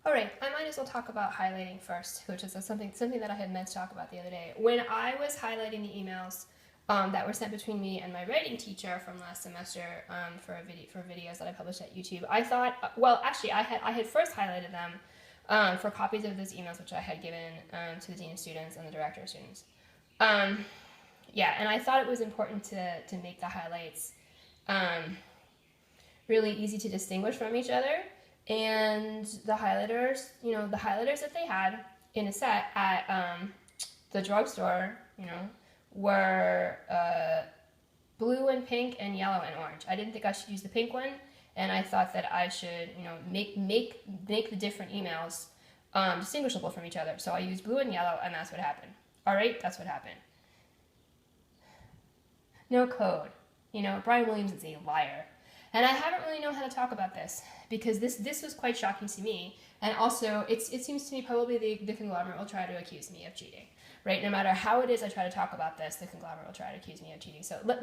All right, I might as well talk about highlighting first, which is something that I had meant to talk about the other day. When I was highlighting the emails that were sent between me and my writing teacher from last semester for videos that I published at YouTube, I thought, well, actually, I had first highlighted them for copies of those emails, which I had given to the dean of students and the director of students. Yeah, and I thought it was important to make the highlights really easy to distinguish from each other. And the highlighters, the highlighters that they had in a set at the drugstore, were blue and pink and yellow and orange. I didn't think I should use the pink one, and I thought that I should, make the different emails distinguishable from each other. So I used blue and yellow, and that's what happened. All right, that's what happened. No code. Brian Williams is a liar. And I haven't really known how to talk about this because this was quite shocking to me. And also, it seems to me probably the conglomerate will try to accuse me of cheating, right? No matter how it is I try to talk about this, the conglomerate will try to accuse me of cheating. So let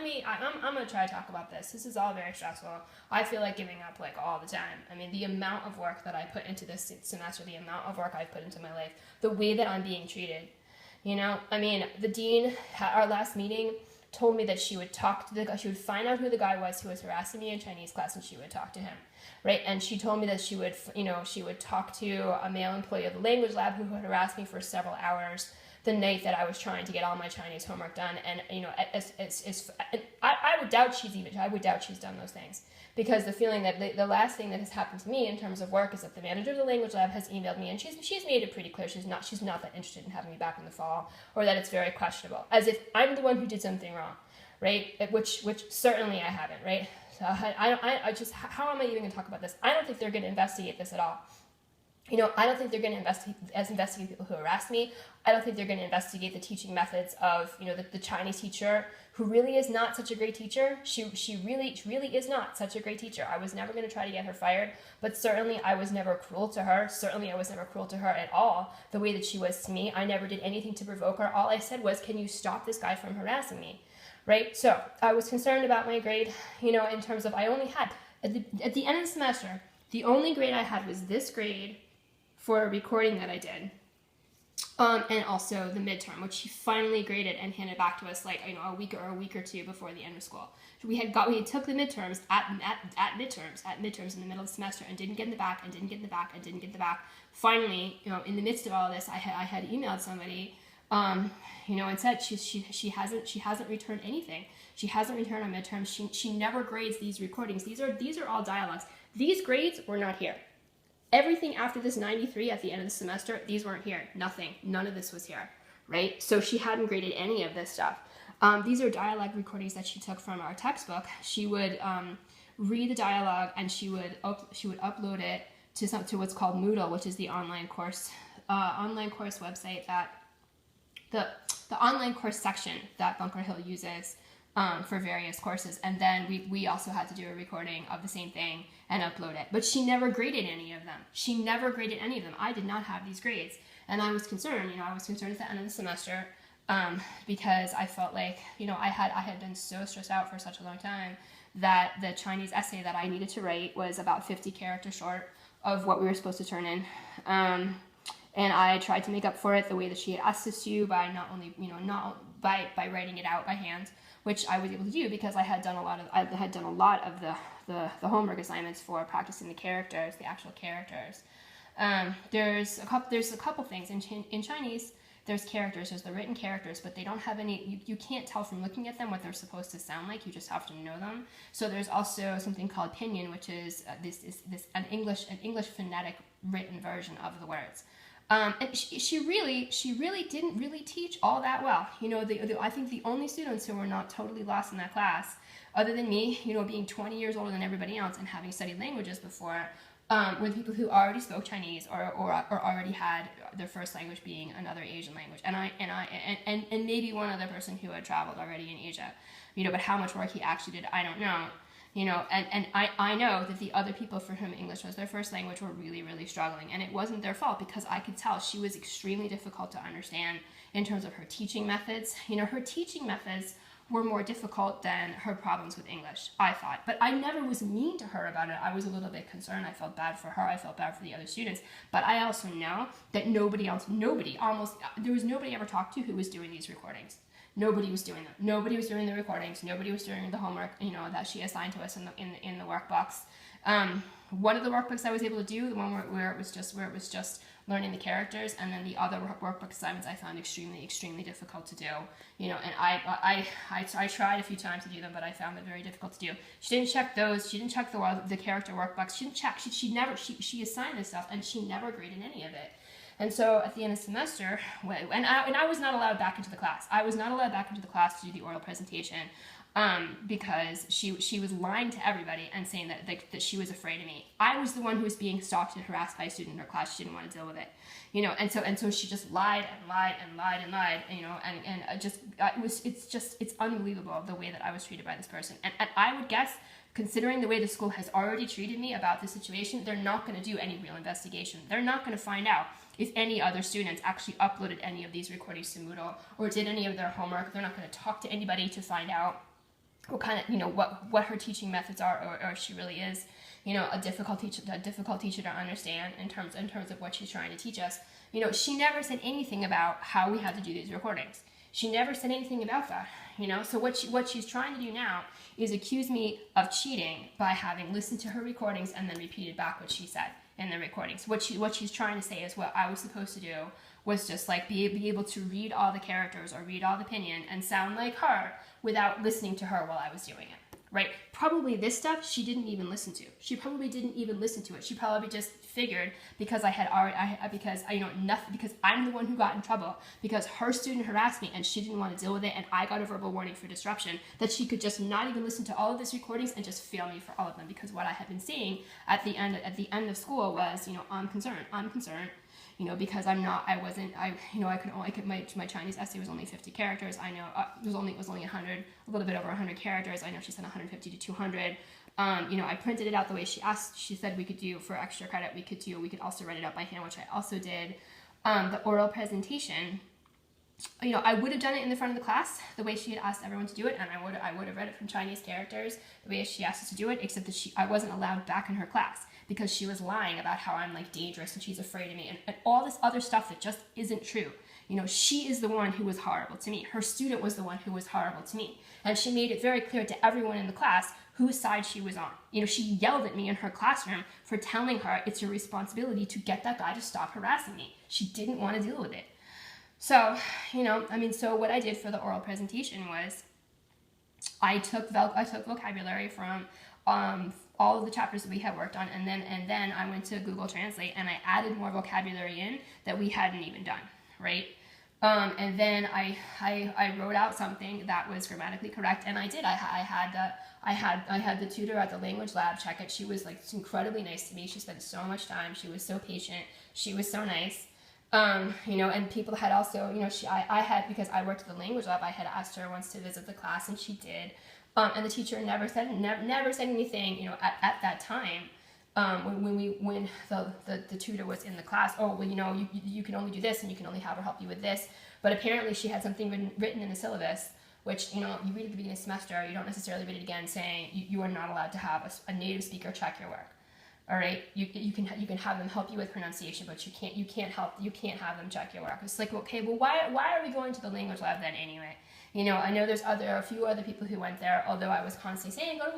me, I'm going to try to talk about this. This is all very stressful. I feel like giving up like all the time. I mean, the amount of work that I put into this semester, the amount of work I've put into my life, the way that I'm being treated, I mean, the dean at our last meeting told me that she would talk to the guy, she would find out who the guy was who was harassing me in Chinese class, and she would talk to him, right? And she told me that she would talk to a male employee of the language lab who had harassed me for several hours the night that I was trying to get all my Chinese homework done. And I would doubt she's done those things, because the feeling that the last thing that has happened to me in terms of work is that the manager of the language lab has emailed me, and she's made it pretty clear she's not that interested in having me back in the fall, or that it's very questionable, as if I'm the one who did something wrong, right? Which certainly I haven't, right? So I just, how am I even going to talk about this? I don't think they're going to investigate this at all. I don't think they're going to investigate people who harassed me. I don't think they're going to investigate the teaching methods of, the Chinese teacher, who really is not such a great teacher. She really is not such a great teacher. I was never going to try to get her fired, but certainly I was never cruel to her. Certainly I was never cruel to her at all, the way that she was to me. I never did anything to provoke her. All I said was, can you stop this guy from harassing me? Right? So I was concerned about my grade, in terms of, I only had, at the end of the semester, the only grade I had was this grade for a recording that I did, and also the midterm, which she finally graded and handed back to us like a week or two before the end of school. So we had took the midterms at midterms in the middle of the semester and didn't get in the back and didn't get in the back and didn't get in the back. Finally, in the midst of all of this, I had emailed somebody, and said she hasn't returned anything. She hasn't returned on midterms. She never grades these recordings. These are all dialogues. These grades were not here. Everything after this 93 at the end of the semester, these weren't here. Nothing. None of this was here, right? So she hadn't graded any of this stuff. These are dialogue recordings that she took from our textbook. She would read the dialogue, and she would upload it to what's called Moodle, which is the online course website that the online course section that Bunker Hill uses for various courses. And then we also had to do a recording of the same thing and upload it. But she never graded any of them. I did not have these grades. And I was concerned, I was concerned at the end of the semester, because I felt like, I had been so stressed out for such a long time that the Chinese essay that I needed to write was about 50 characters short of what we were supposed to turn in. And I tried to make up for it the way that she had asked us to, by not only, by writing it out by hand, which I was able to do because I had done a lot of the homework assignments for practicing the actual characters. There's a couple things in Chinese. There's characters, there's the written characters, but they don't have any, you can't tell from looking at them what they're supposed to sound like. You just have to know them. So there's also something called pinyin, which is an English phonetic written version of the words. And she really didn't really teach all that well. I think the only students who were not totally lost in that class, other than me, being 20 years older than everybody else and having studied languages before, were the people who already spoke Chinese or already had their first language being another Asian language, and maybe one other person who had traveled already in Asia. But how much work he actually did, I don't know. And I know that the other people for whom English was their first language were really, really struggling. And it wasn't their fault, because I could tell she was extremely difficult to understand in terms of her teaching methods. Her teaching methods were more difficult than her problems with English, I thought. But I never was mean to her about it. I was a little bit concerned. I felt bad for her. I felt bad for the other students. But I also know that there was nobody I ever talked to who was doing these recordings. Nobody was doing them. Nobody was doing the recordings. Nobody was doing the homework, you know, that she assigned to us in the workbooks. One of the workbooks I was able to do, the one where it was just learning the characters, and then the other workbook assignments I found extremely difficult to do. You know, and I tried a few times to do them, but I found them very difficult to do. She didn't check those. She didn't check the character workbooks. She didn't check. She assigned this stuff, and she never graded any of it. And so at the end of the semester, and I was not allowed back into the class. I was not allowed back into the class to do the oral presentation. Because she was lying to everybody and saying that she was afraid of me. I was the one who was being stalked and harassed by a student in her class. She didn't want to deal with it, you know. And so she just lied and lied and lied and lied, you know. It's unbelievable the way that I was treated by this person. And I would guess, considering the way the school has already treated me about the situation, they're not going to do any real investigation. They're not going to find out if any other students actually uploaded any of these recordings to Moodle or did any of their homework. They're not going to talk to anybody to find out what kind of, you know, what her teaching methods are, or if she really is, you know, a difficult teacher to understand in terms of what she's trying to teach us. You know, she never said anything about how we had to do these recordings. She never said anything about that, you know. So what she's trying to do now is accuse me of cheating by having listened to her recordings and then repeated back what she said in the recordings. What she's trying to say is what I was supposed to do was just like be able to read all the characters or read all the opinion and sound like her without listening to her while I was doing it, right? Probably this stuff she didn't even listen to. She probably didn't even listen to it. She probably just figured because because I'm the one who got in trouble because her student harassed me and she didn't want to deal with it and I got a verbal warning for disruption, that she could just not even listen to all of these recordings and just fail me for all of them, because what I had been seeing at the end of school was, you know, I'm concerned. You know, because my Chinese essay was only 50 characters. I know it was only 100, a little bit over 100 characters. I know she said 150 to 200. You know, I printed it out the way she asked. She said we could do for extra credit. We could also write it out by hand, which I also did. The oral presentation, you know, I would have done it in the front of the class the way she had asked everyone to do it, and I would have read it from Chinese characters the way she asked us to do it, except that I wasn't allowed back in her class because she was lying about how I'm like dangerous and she's afraid of me and all this other stuff that just isn't true. You know, she is the one who was horrible to me. Her student was the one who was horrible to me. And she made it very clear to everyone in the class whose side she was on. You know, she yelled at me in her classroom for telling her it's your responsibility to get that guy to stop harassing me. She didn't want to deal with it. So, you know, I mean, so what I did for the oral presentation was I took vocabulary from all of the chapters that we had worked on, and then I went to Google Translate and I added more vocabulary in that we hadn't even done, right? And then I wrote out something that was grammatically correct, and I did. I had the tutor at the language lab check it. She was like incredibly nice to me. She spent so much time. She was so patient. She was so nice. You know, and people had also, you know, I had, because I worked at the language lab, I had asked her once to visit the class, and she did. And the teacher never said anything, you know, at that time, when the tutor was in the class. Oh, well, you know, you can only do this, and you can only have her help you with this. But apparently she had something written in the syllabus, which, you know, you read at the beginning of the semester, you don't necessarily read it again, saying you are not allowed to have a native speaker check your work. All right, you can have them help you with pronunciation, but you can't have them check your work. It's like, okay, well, why are we going to the language lab then anyway? You know, I know there's a few other people who went there, although I was constantly saying, go to the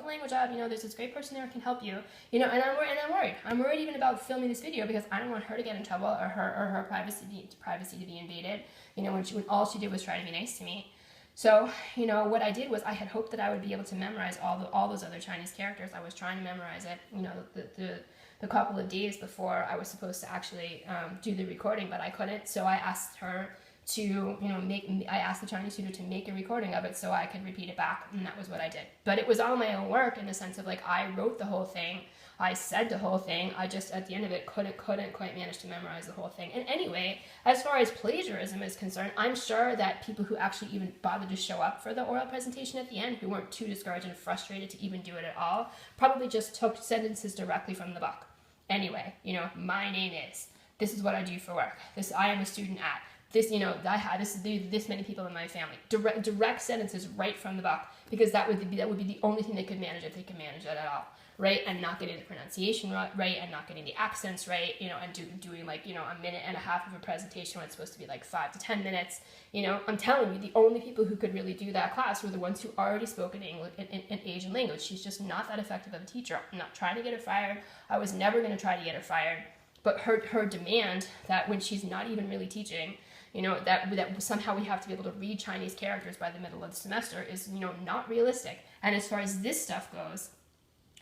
language lab, you know, there's this great person there who can help you, you know, and I'm worried. I'm worried even about filming this video because I don't want her to get in trouble or her privacy to be invaded, you know, when all she did was try to be nice to me. So, you know, what I did was I had hoped that I would be able to memorize all those other Chinese characters. I was trying to memorize it, you know, the couple of days before I was supposed to actually do the recording, but I couldn't. So I asked her to, you know, I asked the Chinese tutor to make a recording of it so I could repeat it back, and that was what I did. But it was all my own work in the sense of, like, I wrote the whole thing, I said the whole thing, I just, at the end of it, couldn't quite manage to memorize the whole thing. And anyway, as far as plagiarism is concerned, I'm sure that people who actually even bothered to show up for the oral presentation at the end, who weren't too discouraged and frustrated to even do it at all, probably just took sentences directly from the book. Anyway, you know, my name is, this is what I do for work, I am a student at, this, you know, I had this many people in my family. Direct sentences right from the book, because that would be the only thing they could manage, if they could manage it at all, right? And not getting the pronunciation right, and not getting the accents right, you know, and doing like, you know, a minute and a half of a presentation when it's supposed to be like 5 to 10 minutes. You know, I'm telling you, the only people who could really do that class were the ones who already spoke in English, in Asian language. She's just not that effective of a teacher. I'm not trying to get her fired. I was never going to try to get her fired. But her demand that when she's not even really teaching, you know, that somehow we have to be able to read Chinese characters by the middle of the semester is, you know, not realistic. And as far as this stuff goes,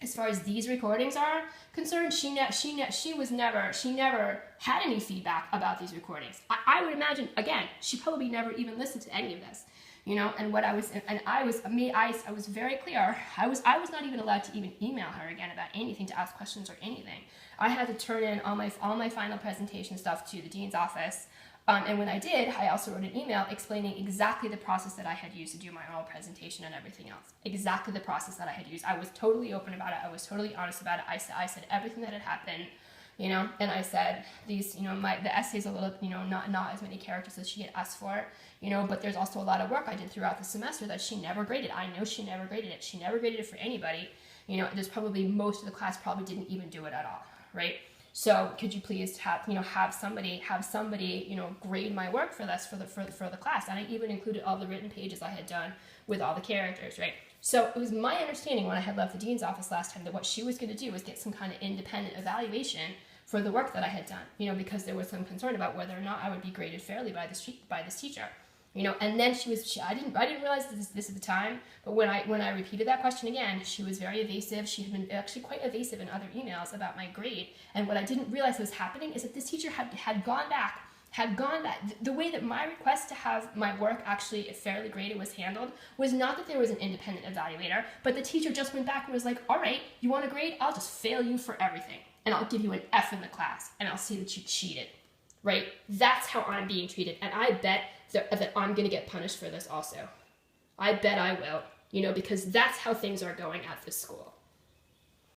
as far as these recordings are concerned, she never had any feedback about these recordings. I would imagine, again, she probably never even listened to any of this, you know. And I was very clear. I was not even allowed to even email her again about anything, to ask questions or anything. I had to turn in all my final presentation stuff to the dean's office. And when I did, I also wrote an email explaining exactly the process that I had used to do my oral presentation and everything else. Exactly the process that I had used. I was totally open about it. I was totally honest about it. I said everything that had happened, you know, and I said these, you know, the essay's a little, you know, not as many characters as she had asked for, you know, but there's also a lot of work I did throughout the semester that she never graded. I know she never graded it. She never graded it for anybody. You know, there's probably most of the class probably didn't even do it at all, right? So could you please have somebody, you know, grade my work for this, for the class? And I even included all the written pages I had done with all the characters, right? So it was my understanding when I had left the dean's office last time that what she was going to do was get some kind of independent evaluation for the work that I had done, you know, because there was some concern about whether or not I would be graded fairly by this teacher. You know, and then I didn't realize this at the time, but when I repeated that question again, she was very evasive. She had been actually quite evasive in other emails about my grade. And what I didn't realize was happening is that this teacher had gone back. The way that my request to have my work actually fairly graded was handled was not that there was an independent evaluator, but the teacher just went back and was like, all right, you want a grade? I'll just fail you for everything. And I'll give you an F in the class, and I'll see that you cheated. Right? That's how I'm being treated. And I bet that I'm going to get punished for this also. I bet I will, you know, because that's how things are going at this school.